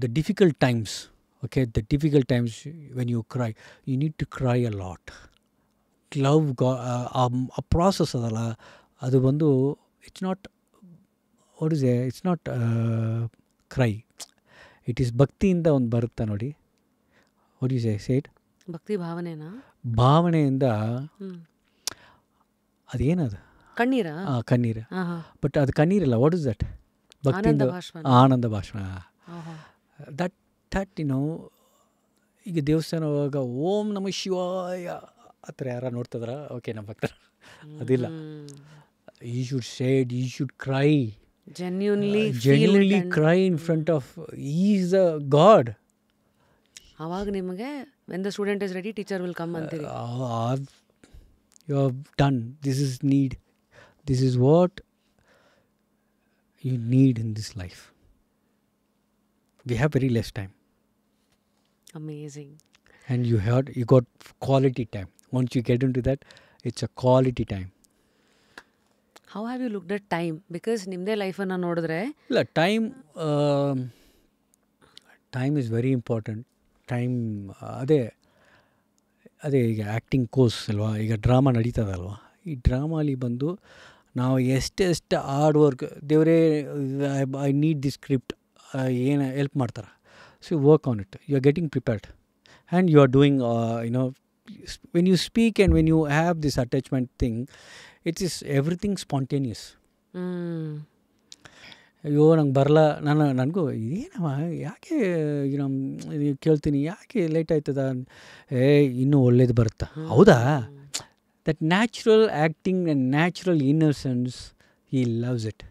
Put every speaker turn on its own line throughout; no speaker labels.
The difficult times, okay, the difficult times when you cry, you need to cry a lot. Love a process ಅದಲ್ಲ ಅದು ಬಂದು it's not what is it's not CRY, it is ಭಕ್ತಿಯಿಂದ ಒಂದು ಬರುತ್ತಾ ನೋಡಿ. What is seed
ಭಕ್ತಿ ಭಾವನೆನಾ,
ಭಾವನೆಯಿಂದ ಅದೇನದು
ಕಣ್ಣೀರಾ?
ಕಣ್ಣೀರು. ಬಟ್ ಅದು ಕಣ್ಣೀರಲ್ಲ. What is that? ಭಕ್ತಿಯಿಂದ ಆನಂದ ಭಾಷಣ. ದಟ್ ಈಗ ದೇವಸ್ಥಾನ ಹೋಗುವಾಗ ಓಂ ನಮ ಶಿವಾಯ ಆ ಥರ ಯಾರು ನೋಡ್ತಿದ್ರ? ಓಕೆ, ನಮ್ಮ ಭಕ್ತರ ಅದಿಲ್ಲ. You should said, you should cry, genuinely cry in front of, he is a God.
ಆವಾಗ ನಿಮಗೆ when the student is ready, teacher will come ಅಂತೀರಿ.
You have done, this is need, this is what you need in this life. We have very less time.
Amazing.
And you got quality time. Once you get into that, it's a quality time.
How have you looked at time? Because ನಿಮ್ಮದೇ ಲೈಫನ್ನು ನೋಡಿದ್ರೆ
ಇಲ್ಲ, time is very important. Time ಅದೇ ಈಗ acting course ಅಲ್ವಾ, ಈಗ drama ನಡೀತದಲ್ವಾ, ಈ ಡ್ರಾಮಾಲಿ ಬಂದು ನಾವು ಎಷ್ಟೆಷ್ಟು ಹಾರ್ಡ್ ವರ್ಕ್, ದೇವರೇ ಐ ನೀಡ್ ದಿಸ್ ಸ್ಕ್ರಿಪ್ಟ್, ಏನು ಹೆಲ್ಪ್ ಮಾಡ್ತಾರೆ. So you work on it, you are getting prepared and you are doing when you speak and when you have this attachment thing, it is everything spontaneous. ಅಯ್ಯೋ ನಂಗೆ ಬರಲ್ಲ, ನನಗೂ ಏನವ ಯಾಕೆ ಕೇಳ್ತೀನಿ, ಯಾಕೆ ಲೇಟ್ ಆಯ್ತದ, ಇನ್ನೂ ಒಳ್ಳೇದು ಬರುತ್ತಾ, ಹೌದಾ? That natural acting and natural innocence, he loves it.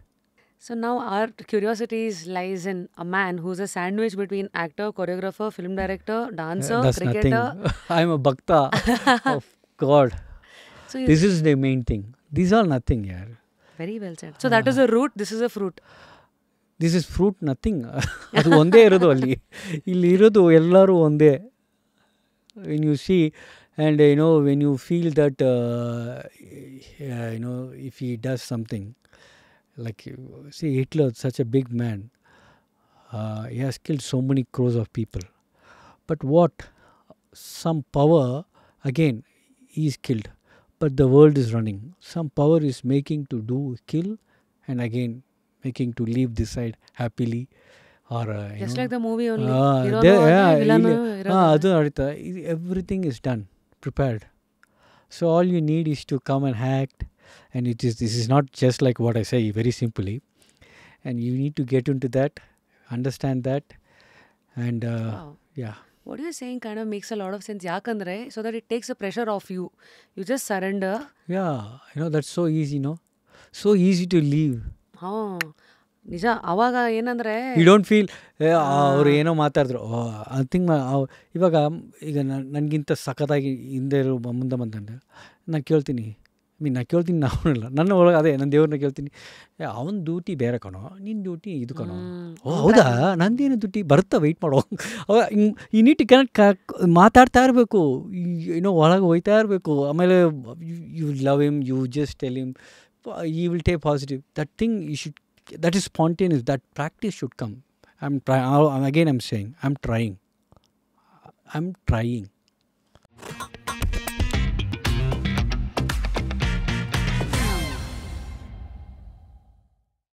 So now our curiosities lies in a man who's a sandwich between actor, choreographer, film director, dancer,
That's
cricketer.
Nothing. I'm a bhakta of God. So this is the main thing. These are nothing, yaar.
Very well said. So that is a root, this is a fruit.
This is fruit, nothing. ಅದು ಒಂದೇ ಇರೋದು ಅಲ್ಲಿ. ಇಲ್ಲಿ ಇರೋದು ಎಲ್ಲರೂ ಒಂದೇ. When you see and when you feel that if he does something, like see Hitler, such a big man, he has killed so many crores of people, but what, some power, again he is killed, but the world is running, some power is making to do kill and again making to leave this side happily, or
just like the movie only,
adu adita, everything is done, prepared. So all you need is to come and act. And this is not just like what I say very simply, and you need to get into that, understand that, and
wow.
Yeah,
what you're saying kind of makes a lot of sense, yakandre, so that it takes the pressure off you, you just surrender.
Yeah, that's so easy, so easy to leave.
ನಿಜ. ಅವಾಗ ಏನಂದರೆ
you don't feel ಅವ್ರು ಏನೋ ಮಾತಾಡಿದ್ರು I think ಇವಾಗ ಈಗ ನನಗಿಂತ ಸಖತ್ತಾಗಿ ಹಿಂದೆ ಮುಂದೆ ಬಂದಂತೆ ನಾನು ಕೇಳ್ತೀನಿ, ನಾನು ಕೇಳ್ತೀನಿ, ನಾವಲ್ಲ ನನ್ನ ಒಳಗೆ ಅದೇ ನನ್ನ ದೇವ್ರನ್ನ ಕೇಳ್ತೀನಿ, ಅವನ ಡ್ಯೂಟಿ ಬೇರೆ ಕಣೋ, ನಿನ್ನ ಡ್ಯೂಟಿ ಇದು ಕಣೋ. ಓ ಹೌದಾ, ನಂದೇನು ಡ್ಯೂಟಿ ಬರುತ್ತಾ, ವೆಯ್ಟ್ ಮಾಡೋ. ಈ ನೀಟಿ ಕನೆಕ್ಟ್ ಮಾತಾಡ್ತಾ ಇರಬೇಕು, ಒಳಗೆ ಹೋಯ್ತಾ ಇರಬೇಕು. ಆಮೇಲೆ you love him, you just tell him, you will take positive. That thing you should, that is spontaneous, that practice should come. I'm saying I'm trying.